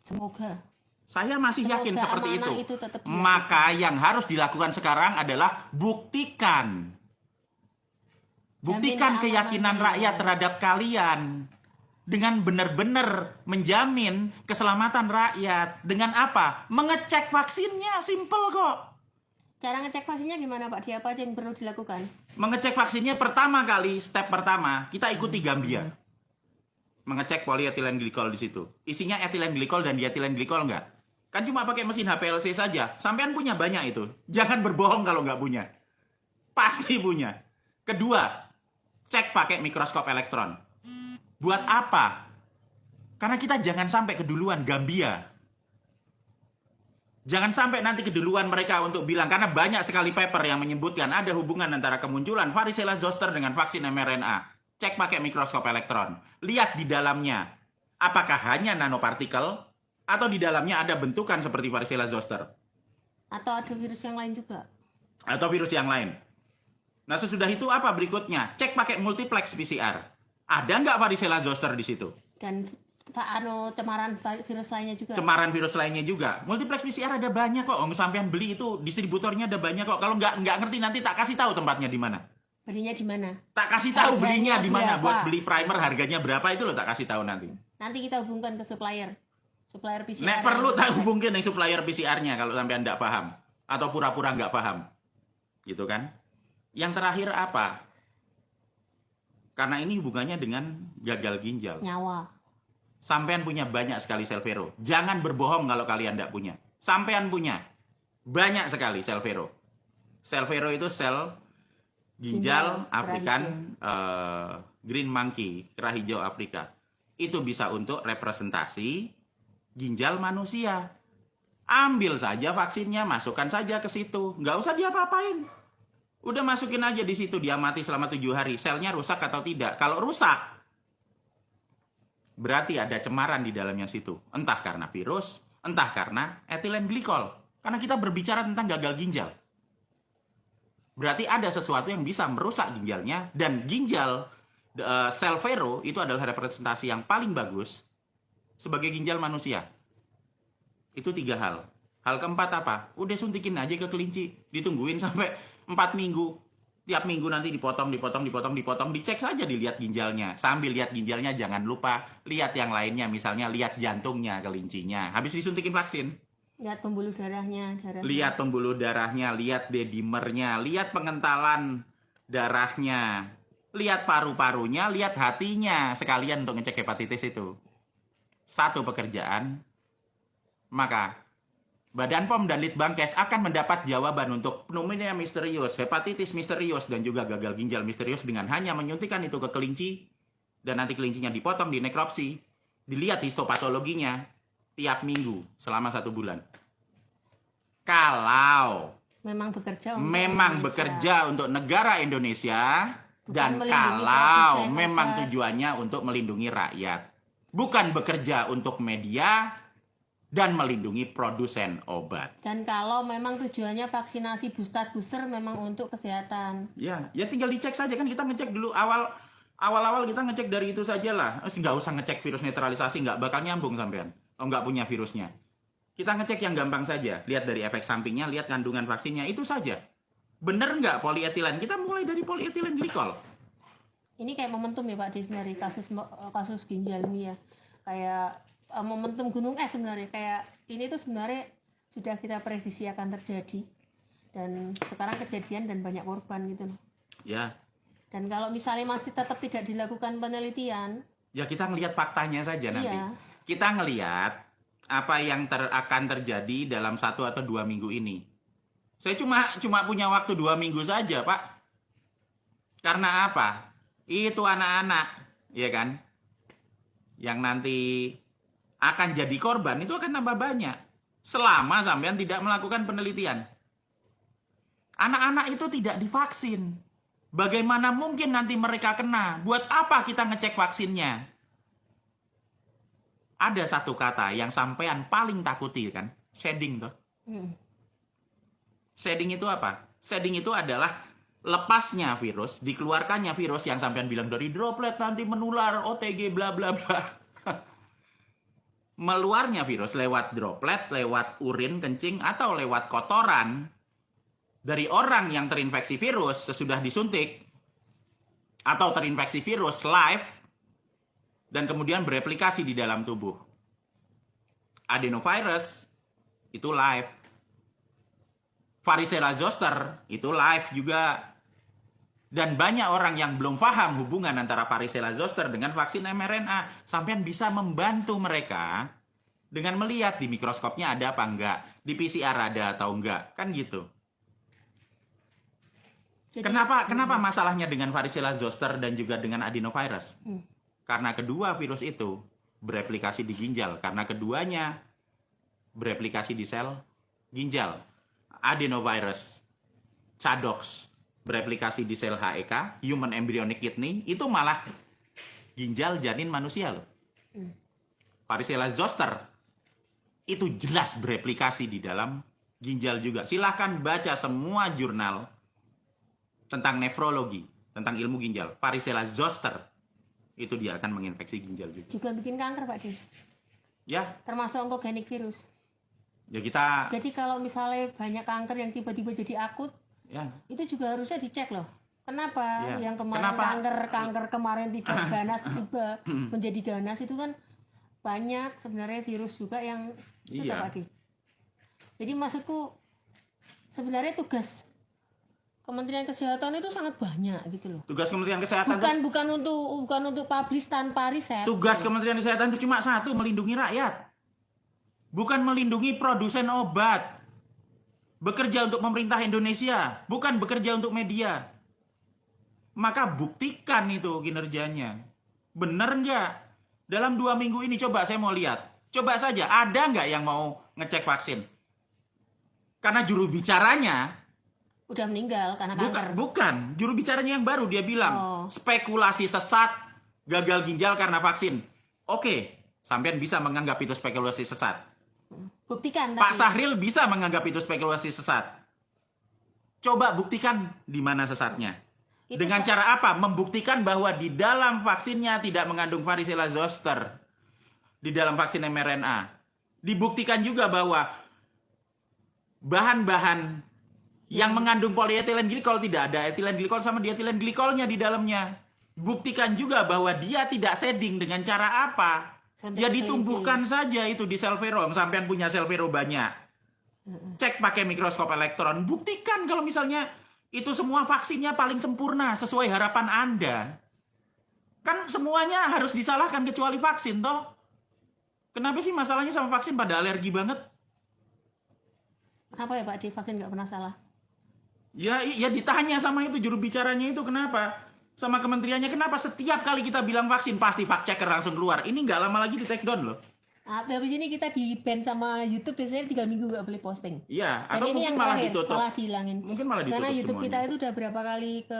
Semoga. Saya masih yakin Semoga seperti amanah itu. itu tetap dilakukan. Maka yang harus dilakukan sekarang adalah buktikan. Buktikan Jamin keyakinan keamanannya. rakyat terhadap kalian. Dengan benar-benar menjamin keselamatan rakyat. Dengan apa? Mengecek vaksinnya, simple kok. Cara ngecek vaksinnya gimana Pak? Di apa aja yang perlu dilakukan? Mengecek vaksinnya pertama kali, step pertama, kita ikuti Gambia. Mengecek polyethylene glycol di situ. Isinya ethylene glycol dan diethylene glycol enggak? Kan cuma pakai mesin HPLC saja. Sampean punya banyak itu. Jangan berbohong kalau nggak punya. Pasti punya. Kedua, cek pakai mikroskop elektron. Buat apa? Karena kita jangan sampai keduluan Gambia. Jangan sampai nanti keduluan mereka untuk bilang, karena banyak sekali paper yang menyebutkan ada hubungan antara kemunculan varicella zoster dengan vaksin mRNA. Cek pakai mikroskop elektron. Lihat di dalamnya. Apakah hanya nanopartikel atau di dalamnya ada bentukan seperti varicella zoster? Atau ada virus yang lain juga? Atau virus yang lain. Nah, sesudah itu apa berikutnya? Cek pakai multiplex PCR. Ada nggak varicella zoster di situ? Dan cemaran virus lainnya juga? Cemaran virus lainnya juga. Multiplex PCR ada banyak kok. Om sampean beli itu, distributornya ada banyak kok. Kalau nggak ngerti nanti tak kasih tahu tempatnya di mana. Belinya di mana? Tak kasih tahu belinya di mana. Berapa? Buat beli primer harganya berapa itu loh tak kasih tahu nanti. Nanti kita hubungkan ke supplier PCR. Nek perlu tak hubungin yang supplier PCR-nya kalau sampean nggak paham atau pura-pura nggak paham, gitu kan? Yang terakhir apa? Karena ini hubungannya dengan gagal ginjal. Nyawa. Sampean punya banyak sekali sel vero. Jangan berbohong kalau kalian nggak punya. Sampean punya banyak sekali sel vero. Sel vero itu sel ginjal African green monkey, kera hijau Afrika. Itu bisa untuk representasi ginjal manusia. Ambil saja vaksinnya, masukkan saja ke situ. Nggak usah diapa-apain. Udah masukin aja di situ, dia mati selama 7 hari. Selnya rusak atau tidak? Kalau rusak, berarti ada cemaran di dalamnya situ. Entah karena virus, entah karena ethylene glycol. Karena kita berbicara tentang gagal ginjal. Berarti ada sesuatu yang bisa merusak ginjalnya. Dan ginjal, sel vero, itu adalah representasi yang paling bagus sebagai ginjal manusia. Itu 3 hal. Hal keempat apa? Udah suntikin aja ke kelinci. Ditungguin sampai 4 minggu. Tiap minggu nanti dipotong. Dicek saja, dilihat ginjalnya. Sambil lihat ginjalnya jangan lupa lihat yang lainnya. Misalnya lihat jantungnya kelincinya. Habis disuntikin vaksin. Lihat pembuluh darahnya. Lihat pembuluh darahnya. Lihat dedimernya. Lihat pengentalan darahnya. Lihat paru-parunya. Lihat hatinya. Sekalian untuk ngecek hepatitis itu. Satu pekerjaan. Maka Badan POM dan Litbangkes akan mendapat jawaban untuk pneumonia misterius, hepatitis misterius, dan juga gagal ginjal misterius dengan hanya menyuntikkan itu ke kelinci, dan nanti kelincinya dipotong, dinekropsi, dilihat histopatologinya tiap minggu selama 1 bulan. Kalau memang bekerja untuk negara Indonesia, dan melindungi kalau produsen memang obat. tujuannya untuk melindungi rakyat, bukan bekerja untuk media dan melindungi produsen obat. Dan kalau memang tujuannya vaksinasi booster memang untuk kesehatan. Ya tinggal dicek saja kan, kita ngecek dulu awal-awal kita ngecek dari itu saja lah. Nggak usah ngecek virus netralisasi, nggak bakal nyambung sampean. Oh, nggak punya virusnya. Kita ngecek yang gampang saja, lihat dari efek sampingnya, lihat kandungan vaksinnya, itu saja. Bener nggak polyethylene? Kita mulai dari polyethylene glycol. Ini kayak momentum ya Pak dari kasus ginjal ini ya. Kayak momentum gunung es sebenarnya. Kayak ini tuh sebenarnya sudah kita prediksi akan terjadi. Dan sekarang kejadian dan banyak korban gitu loh. Ya. Dan kalau misalnya masih tetap tidak dilakukan penelitian, Ya kita ngelihat faktanya saja nanti. Iya. Kita ngelihat apa yang akan terjadi dalam 1 atau 2 minggu ini. Saya cuma punya waktu 2 minggu saja, Pak. Karena apa? Itu anak-anak, ya kan? Yang nanti akan jadi korban itu akan tambah banyak. Selama sampean tidak melakukan penelitian. Anak-anak itu tidak divaksin. Bagaimana mungkin nanti mereka kena? Buat apa kita ngecek vaksinnya? Ada satu kata yang sampean paling takuti kan? Shedding tuh. Shedding itu apa? Shedding itu adalah lepasnya virus, dikeluarkannya virus yang sampean bilang dari droplet nanti menular, OTG bla bla bla. meluarnya virus lewat droplet, lewat urin, kencing, atau lewat kotoran dari orang yang terinfeksi virus sesudah disuntik atau terinfeksi virus live dan kemudian bereplikasi di dalam tubuh. Adenovirus itu live. Varicella zoster itu live juga. Dan banyak orang yang belum paham hubungan antara varicella zoster dengan vaksin mRNA. Sampean bisa membantu mereka dengan melihat di mikroskopnya ada apa enggak, di PCR ada atau enggak, kan gitu. Jadi, Kenapa masalahnya dengan varicella zoster dan juga dengan adenovirus? Karena kedua virus itu bereplikasi di ginjal. Karena keduanya bereplikasi di sel ginjal. Adenovirus, ChAdOx, bereplikasi di sel HEK, Human Embryonic Kidney, itu malah ginjal janin manusia loh. Varicella zoster itu jelas bereplikasi di dalam ginjal juga. Silahkan baca semua jurnal tentang nefrologi, tentang ilmu ginjal. Varicella zoster itu dia akan menginfeksi ginjal juga. juga bikin kanker Pak Di, Ya, termasuk oncogenic virus. ya kita Jadi kalau misalnya banyak kanker yang tiba-tiba jadi akut, ya itu juga harusnya dicek loh. Kenapa Ya. yang kemarin Kenapa? kanker kemarin tidak ganas tiba menjadi ganas, itu kan banyak sebenarnya virus juga yang itu Iya. Pak Di. Jadi maksudku sebenarnya tugas Kementerian Kesehatan itu sangat banyak gitu loh. tugas Kementerian Kesehatan Bukan untuk publish tanpa riset. tugas Kementerian Kesehatan itu cuma satu, melindungi rakyat. Bukan melindungi produsen obat. Bekerja untuk pemerintah Indonesia, bukan bekerja untuk media. Maka buktikan itu kinerjanya. Bener nggak? Dalam 2 minggu ini coba saya mau lihat. Coba saja, ada nggak yang mau ngecek vaksin? Karena juru bicaranya, Udah meninggal karena kanker. bukan. Juru bicaranya yang baru, dia bilang, Oh. spekulasi sesat, gagal ginjal karena vaksin. Oke, sampean bisa menganggap itu spekulasi sesat. Buktikan Pak tadi. Sahril bisa menganggap itu spekulasi sesat. Coba buktikan di mana sesatnya. Itu Dengan cara apa? Membuktikan bahwa di dalam vaksinnya tidak mengandung varicella zoster. Di dalam vaksin mRNA. Dibuktikan juga bahwa bahan-bahan yang mengandung polyethylene glycol tidak ada ethylene glycol sama diethylene glycolnya di dalamnya. Buktikan juga bahwa dia tidak shading dengan cara apa? Sampai Ya ke ditumbuhkan saja itu di sel vero. Sampean punya sel vero banyak. Cek pakai mikroskop elektron. Buktikan kalau misalnya itu semua vaksinnya paling sempurna sesuai harapan Anda. Kan semuanya harus disalahkan kecuali vaksin toh. Kenapa sih masalahnya sama vaksin pada alergi banget? Kenapa ya Pak Di, vaksin nggak pernah salah? Ya ditanya sama itu juru bicaranya itu kenapa? Sama kementeriannya kenapa setiap kali kita bilang vaksin pasti fact checker langsung keluar. Ini nggak lama lagi di take down loh. Habis ini kita di ban sama YouTube, biasanya 3 minggu nggak boleh posting. Iya, Dan atau ini mungkin yang malah terakhir, ditutup. malah dihilangin. Mungkin malah ditutup Karena YouTube kita semuanya. itu udah berapa kali ke